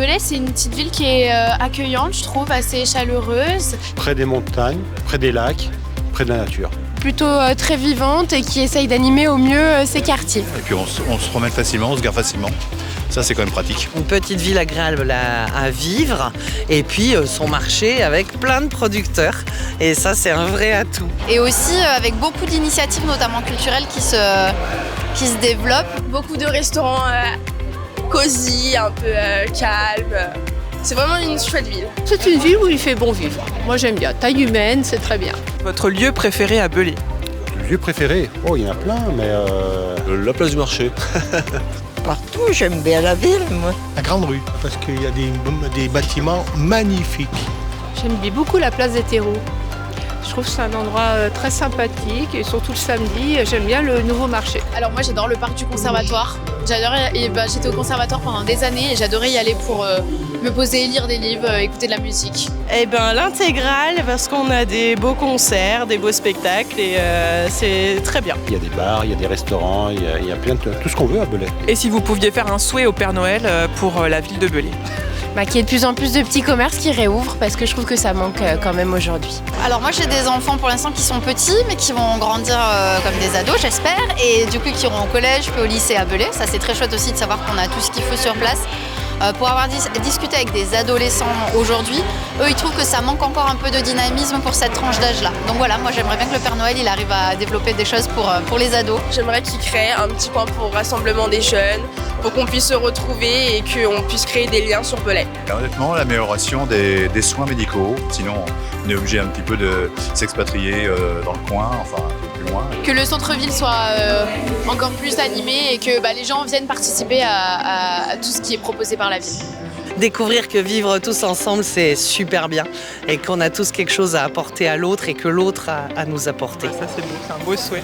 Belay, c'est une petite ville qui est accueillante, je trouve, assez chaleureuse. Près des montagnes, près des lacs, près de la nature. Plutôt très vivante et qui essaye d'animer au mieux ses quartiers. Et puis on se promène facilement, on se gare facilement. Ça, c'est quand même pratique. Une petite ville agréable à vivre et puis son marché avec plein de producteurs. Et ça, c'est un vrai atout. Et aussi avec beaucoup d'initiatives, notamment culturelles, qui se développent. Beaucoup de restaurants cosy, un peu calmes. C'est vraiment une chouette ville. C'est une ville où il fait bon vivre. Moi j'aime bien. Taille humaine, c'est très bien. Votre lieu préféré à Belay? Le lieu préféré? Oh, il y en a plein, mais... La place du marché. Partout, j'aime bien la ville, moi. La Grande Rue, parce qu'il y a des bâtiments magnifiques. J'aime beaucoup la place des terreaux. Je trouve que c'est un endroit très sympathique et surtout le samedi, j'aime bien le nouveau marché. Alors moi j'adore le parc du conservatoire. J'étais au conservatoire pendant des années et j'adorais y aller pour me poser, lire des livres, écouter de la musique. Eh ben l'intégrale, parce qu'on a des beaux concerts, des beaux spectacles et c'est très bien. Il y a des bars, il y a des restaurants, il y a plein de tout ce qu'on veut à Belay. Et si vous pouviez faire un souhait au Père Noël pour la ville de Belay? Qu'il y ait de plus en plus de petits commerces qui réouvrent parce que je trouve que ça manque quand même aujourd'hui. Alors moi j'ai des enfants pour l'instant qui sont petits mais qui vont grandir comme des ados j'espère et du coup qui iront au collège puis au lycée à Belay. Ça c'est très chouette aussi de savoir qu'on a tout ce qu'il faut sur place. Pour avoir discuté avec des adolescents aujourd'hui, eux ils trouvent que ça manque encore un peu de dynamisme pour cette tranche d'âge là. Donc voilà, moi j'aimerais bien que le Père Noël il arrive à développer des choses pour les ados. J'aimerais qu'il crée un petit coin pour rassemblement des jeunes, pour qu'on puisse se retrouver et qu'on puisse créer des liens sur Belay. Honnêtement, l'amélioration des soins médicaux, sinon on est obligé un petit peu de s'expatrier dans le coin, enfin un peu plus loin. Que le centre-ville soit encore plus animé et que les gens viennent participer à tout ce qui est proposé par la ville. Découvrir que vivre tous ensemble, c'est super bien et qu'on a tous quelque chose à apporter à l'autre et que l'autre a à nous apporter. Ça c'est beau, c'est un beau souhait.